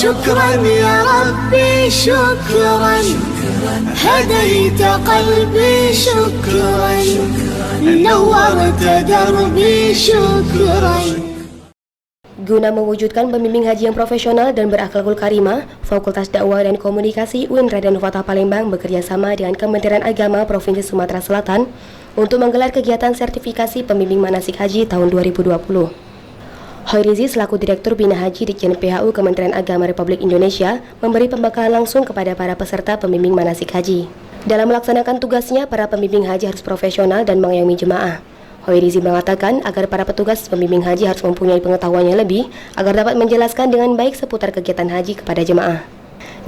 شكرا يا ربي شكرا هديت قلبي شكرا نورت دربي شكرا. Guna mewujudkan pembimbing haji yang profesional dan berakhlakul karimah, Fakultas Dakwah dan Komunikasi UIN Raden Fatah Palembang bekerja sama dengan Kementerian Agama Provinsi Sumatera Selatan untuk menggelar kegiatan sertifikasi pembimbing manasik haji tahun 2020. Hoirizi selaku Direktur Bina Haji Ditjen PHU Kementerian Agama Republik Indonesia memberi pembekalan langsung kepada para peserta pembimbing manasik haji. Dalam melaksanakan tugasnya, para pembimbing haji harus profesional dan mengayomi jemaah. Hoirizi mengatakan agar para petugas pembimbing haji harus mempunyai pengetahuannya lebih agar dapat menjelaskan dengan baik seputar kegiatan haji kepada jemaah.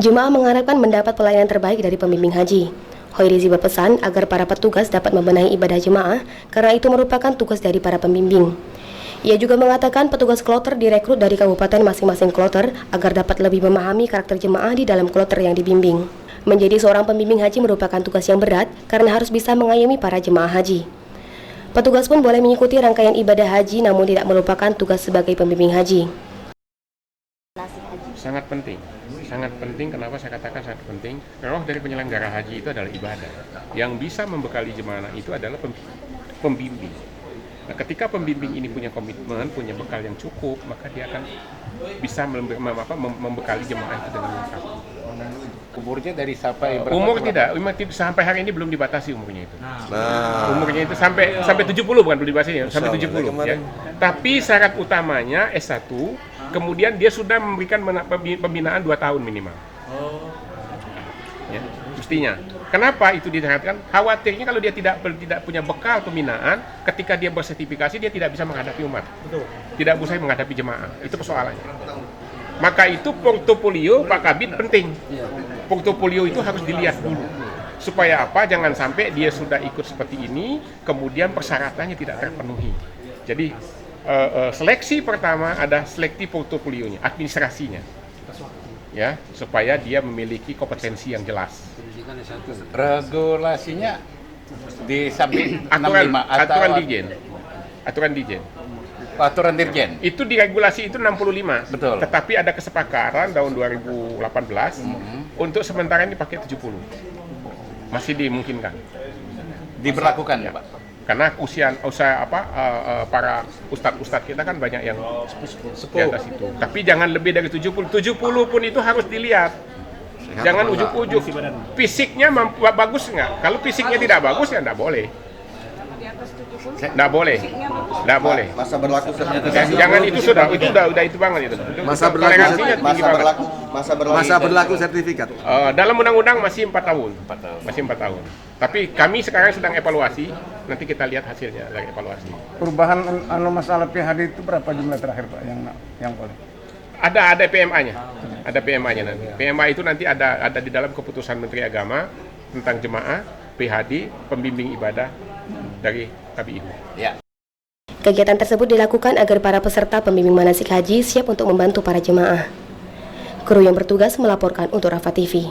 Jemaah mengharapkan mendapat pelayanan terbaik dari pembimbing haji. Hoirizi berpesan agar para petugas dapat membenahi ibadah jemaah karena itu merupakan tugas dari para pembimbing. Ia juga mengatakan petugas kloter direkrut dari kabupaten masing-masing kloter agar dapat lebih memahami karakter jemaah di dalam kloter yang dibimbing. Menjadi seorang pembimbing haji merupakan tugas yang berat karena harus bisa mengayomi para jemaah haji. Petugas pun boleh mengikuti rangkaian ibadah haji namun tidak melupakan tugas sebagai pembimbing haji. Sangat penting. Kenapa saya katakan sangat penting? Roh dari penyelenggara haji itu adalah ibadah. Yang bisa membekali jemaah itu adalah pembimbing. Nah, ketika pembimbing ini punya komitmen, punya bekal yang cukup, maka dia akan bisa membekali jemaah itu dengan lengkap. Umurnya dari sampai berapa? Umur tidak sampai hari ini belum dibatasi umurnya itu. Umurnya itu sampai 70 bukan belum dibatasi ya, sampai 70 ya. Tapi syarat utamanya S1, kemudian dia sudah memberikan pembinaan 2 tahun minimal. Ya, mestinya. Kenapa itu disyaratkan? Khawatirnya kalau dia tidak punya bekal pembinaan, ketika dia bersertifikasi dia tidak bisa menghadapi umat. Tidak bisa menghadapi jemaah. Itu persoalannya. Maka itu portofolio Pak Kabid penting. Portofolio itu harus dilihat dulu. Supaya apa? Jangan sampai dia sudah ikut seperti ini, kemudian persyaratannya tidak terpenuhi. Jadi seleksi pertama ada seleksi portofolionya, administrasinya. Ya, supaya dia memiliki kompetensi yang jelas. Regulasinya di samping aturan dirjen. Itu di regulasi itu 65. Betul. Tetapi ada kesepakatan tahun 2018 untuk sementara ini pakai 70. Masih dimungkinkan. Diberlakukan ya, Pak. Karena para ustadz kita kan banyak yang di atas itu. Tapi jangan lebih dari 70. 70 pun itu harus dilihat. Jangan ujuk-ujuk. Fisiknya bagus nggak? Kalau fisiknya tidak bagus ya nggak boleh. Nggak boleh. Masa berlaku sertifikasi. Jangan itu udah itu banget itu. Masa berlaku sertifikat. Dalam undang-undang masih 4 tahun. Masih 4 tahun. Tapi kami sekarang sedang evaluasi. Nanti kita lihat hasilnya dari evaluasi. Perubahan masalah PHD itu berapa jumlah terakhir Pak yang boleh? Ada PMA-nya. Ada PMA-nya nanti. PMA itu nanti ada di dalam keputusan Menteri Agama tentang jemaah, PHD, pembimbing ibadah dari KBIU. Ya. Kegiatan tersebut dilakukan agar para peserta pembimbing manasik haji siap untuk membantu para jemaah. Kru yang bertugas melaporkan untuk Rafa TV.